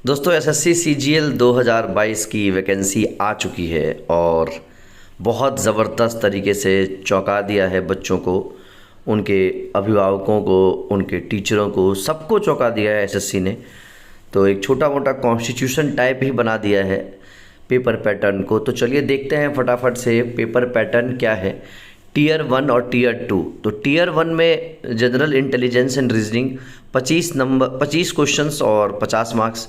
दोस्तों SSC CGL 2022 की vacancy आ चुकी है और बहुत ज़बरदस्त तरीके से चौंका दिया है बच्चों को, उनके अभिभावकों को, उनके टीचरों को, सबको चौंका दिया है एसएससी ने। तो एक छोटा मोटा कॉन्स्टिट्यूशन टाइप ही बना दिया है पेपर पैटर्न को। तो चलिए देखते हैं फटाफट से पेपर पैटर्न क्या है टीयर 1 और टीयर 2। तो टीयर 1 में general intelligence and reasoning 25 questions और 50 मार्क्स।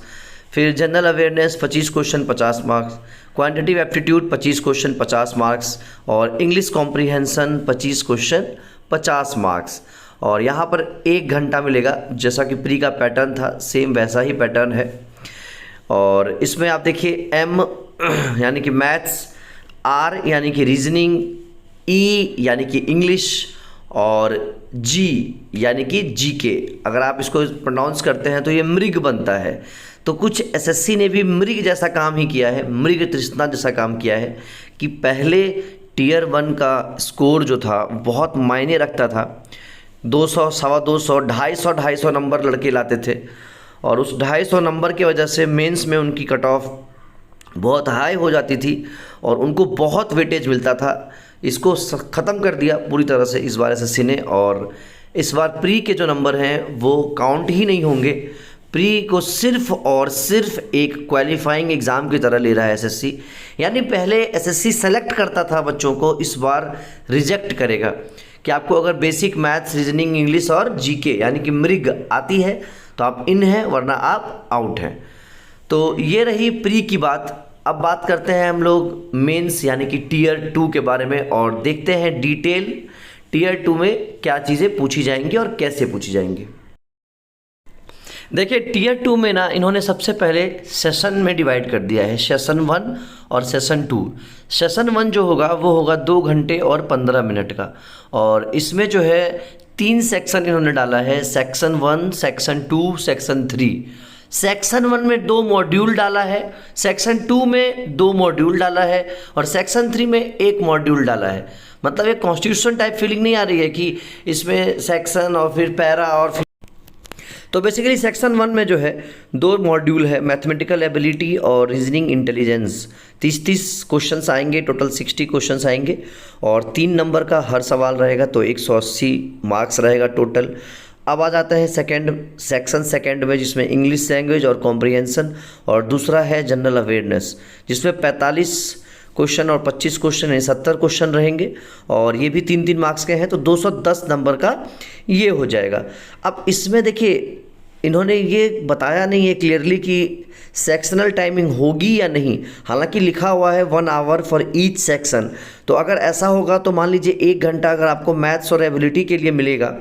फिर general awareness 25 question 50 marks, quantitative aptitude 25 question 50 marks और इंग्लिश कॉम्प्रीहेंशन 25 क्वेश्चन 50 मार्क्स। और यहाँ पर 1 घंटा मिलेगा, जैसा कि प्री का पैटर्न था सेम वैसा ही पैटर्न है। और इसमें आप देखिए एम यानी कि मैथ्स, आर यानी कि रीजनिंग, ई यानी कि इंग्लिश और जी यानी कि जीके। अगर आप इसको प्रोनाउंस करते हैं तो ये मृग बनता है। तो कुछ एसएससी ने भी मृग जैसा काम ही किया है, मृग तृष्णा जैसा काम किया है कि पहले टीयर 1 का स्कोर जो था बहुत मायने रखता था। 200, 250, 250 नंबर लड़के लाते थे और उस 250 नंबर की वजह से मेंस में उनकी कट ऑफ बहुत हाई हो जाती थी और उनको बहुत वेटेज मिलता था। इसको ख़त्म कर दिया पूरी तरह से इस बार एसएससी ने। और इस बार प्री के जो नंबर हैं वो काउंट ही नहीं होंगे। प्री को सिर्फ और सिर्फ एक क्वालिफाइंग एग्ज़ाम की तरह ले रहा है एसएससी। यानी पहले एसएससी सेलेक्ट करता था बच्चों को, इस बार रिजेक्ट करेगा कि आपको अगर बेसिक मैथ्स, रीजनिंग, इंग्लिश और जीके यानी कि मृग आती है तो आप इन हैं, वरना आप आउट हैं। तो ये रही प्री की बात। अब बात करते हैं हम लोग मेंस यानी कि टीयर 2 के बारे में और देखते हैं डिटेल टीयर 2 में क्या चीज़ें पूछी जाएंगी और कैसे पूछी जाएंगी। देखिए टीयर 2 में ना इन्होंने सबसे पहले सेशन में डिवाइड कर दिया है, सेशन 1 और सेशन 2। सेशन 1 जो होगा वो होगा 2 घंटे और 15 मिनट का और इसमें जो है 3 सेक्शन इन्होंने डाला है, सेक्शन 1, सेक्शन 2, सेक्शन 3। सेक्शन 1 में 2 मॉड्यूल डाला है, सेक्शन 2 में 2 मॉड्यूल डाला है और सेक्शन 3 में 1 मॉड्यूल डाला है। मतलब एक कॉन्स्टिट्यूशन टाइप फीलिंग नहीं आ रही है कि इसमें सेक्शन और फिर पैरा और फिर। तो बेसिकली सेक्शन 1 में जो है 2 मॉड्यूल है, मैथमेटिकल एबिलिटी और रीजनिंग इंटेलिजेंस। 30 क्वेश्चंस आएंगे, टोटल 60 क्वेश्चंस आएंगे और 3 नंबर का हर सवाल रहेगा, तो 180 मार्क्स रहेगा टोटल। अब आ जाते हैं सेक्शन सेकंड में, जिसमें इंग्लिश लैंग्वेज और कॉम्प्रीहेंशन और दूसरा है जनरल अवेयरनेस, जिसमें 45 क्वेश्चन और 25 क्वेश्चन है, 70 क्वेश्चन रहेंगे और ये भी 3-3 मार्क्स के हैं, तो 210 नंबर का ये हो जाएगा। अब इसमें देखिए इन्होंने ये बताया नहीं है क्लियरली कि सेक्शनल टाइमिंग होगी या नहीं। हालांकि लिखा हुआ है 1 आवर फॉर ईच सेक्शन। तो अगर ऐसा होगा तो मान लीजिए 1 घंटा अगर आपको मैथ्स और एबिलिटी के लिए मिलेगा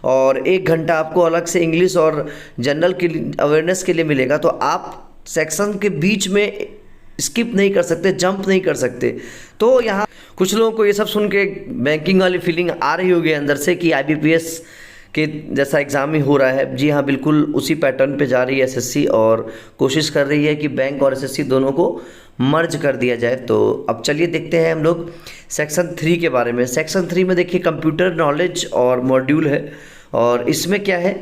और 1 घंटा आपको अलग से इंग्लिश और जनरल के अवेयरनेस के लिए मिलेगा, तो आप सेक्शन के बीच में स्किप नहीं कर सकते, जंप नहीं कर सकते। तो यहाँ कुछ लोगों को ये सब सुन के बैंकिंग वाली फीलिंग आ रही होगी अंदर से कि आईबीपीएस के जैसा एग्ज़ाम ही हो रहा है। जी हाँ, बिल्कुल उसी पैटर्न पे जा रही है एसएससी और कोशिश कर रही है कि बैंक और एसएससी दोनों को मर्ज कर दिया जाए। तो अब चलिए देखते हैं हम लोग सेक्शन 3 के बारे में। सेक्शन 3 में देखिए कंप्यूटर नॉलेज और मॉड्यूल है और इसमें क्या है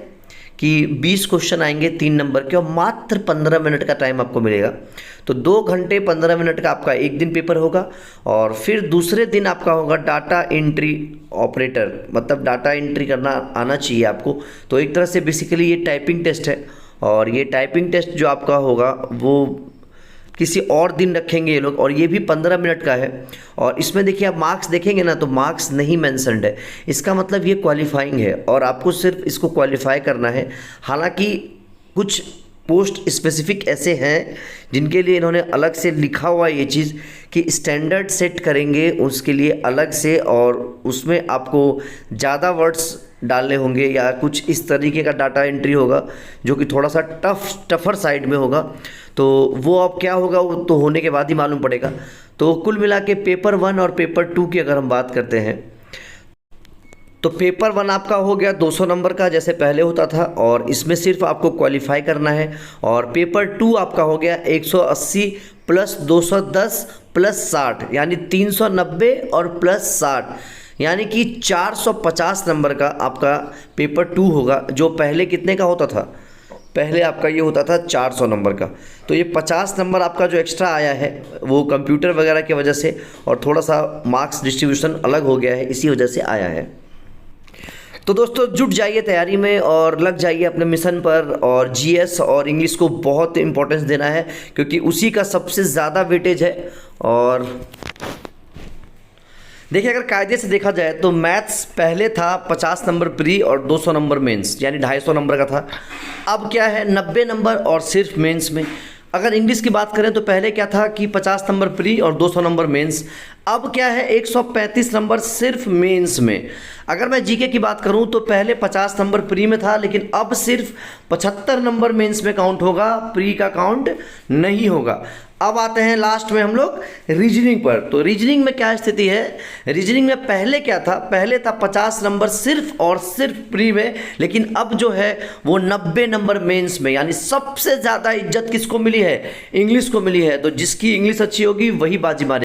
कि 20 क्वेश्चन आएंगे 3 नंबर के और मात्र 15 मिनट का टाइम आपको मिलेगा। तो 2 घंटे 15 मिनट का आपका एक दिन पेपर होगा और फिर दूसरे दिन आपका होगा डाटा एंट्री ऑपरेटर, मतलब डाटा एंट्री करना आना चाहिए आपको। तो एक तरह से बेसिकली ये टाइपिंग टेस्ट है और ये टाइपिंग टेस्ट जो आपका होगा वो किसी और दिन रखेंगे ये लोग और ये भी 15 मिनट का है। और इसमें देखिए आप मार्क्स देखेंगे ना तो मार्क्स नहीं मेंशन्ड है, इसका मतलब ये क्वालिफाइंग है और आपको सिर्फ इसको क्वालिफाई करना है। हालांकि कुछ पोस्ट स्पेसिफिक ऐसे हैं जिनके लिए इन्होंने अलग से लिखा हुआ ये चीज़ कि स्टैंडर्ड सेट करेंगे उसके लिए अलग से और उसमें आपको ज़्यादा वर्ड्स डालने होंगे या कुछ इस तरीके का डाटा एंट्री होगा जो कि थोड़ा सा टफर साइड में होगा। तो वो अब क्या होगा वो तो होने के बाद ही मालूम पड़ेगा। तो कुल मिला के पेपर 1 और पेपर 2 की अगर हम बात करते हैं तो पेपर 1 आपका हो गया 200 नंबर का जैसे पहले होता था और इसमें सिर्फ आपको क्वालिफाई करना है। और पेपर 2 आपका हो गया 180 प्लस 210 प्लस 60 यानी 390 और प्लस 60 यानी कि 450 नंबर का आपका पेपर 2 होगा, जो पहले कितने का होता था, पहले आपका ये होता था 400 नंबर का। तो ये 50 नंबर आपका जो एक्स्ट्रा आया है वो कंप्यूटर वगैरह की वजह से और थोड़ा सा मार्क्स डिस्ट्रीब्यूशन अलग हो गया है, इसी वजह से आया है। तो दोस्तों जुट जाइए तैयारी में और लग जाइए अपने मिशन पर, और जीएस और इंग्लिश को बहुत इंपॉर्टेंस देना है क्योंकि उसी का सबसे ज़्यादा वेटेज है। और देखिए अगर कायदे से देखा जाए तो मैथ्स पहले था 50 नंबर प्री और 200 नंबर मेंस, यानी 250 नंबर का था। अब क्या है 90 नंबर और सिर्फ मेंस में। अगर इंग्लिश की बात करें तो पहले क्या था कि 50 नंबर प्री और 200 नंबर मेंस, अब क्या है 135 नंबर सिर्फ मेंस में। अगर मैं जीके की बात करूं तो पहले 50 नंबर प्री में था, लेकिन अब सिर्फ 75 नंबर मेंस में काउंट होगा, प्री का काउंट नहीं होगा। अब आते हैं लास्ट में हम लोग रीजनिंग पर। तो रीजनिंग में क्या स्थिति है, रीजनिंग में पहले क्या था, पहले था 50 नंबर सिर्फ और सिर्फ प्री में, लेकिन अब जो है वो 90 नंबर मेंस में। यानी सबसे ज़्यादा इज्जत किसको मिली है, इंग्लिश को मिली है। तो जिसकी इंग्लिश अच्छी होगी वही बाजी मारेगी।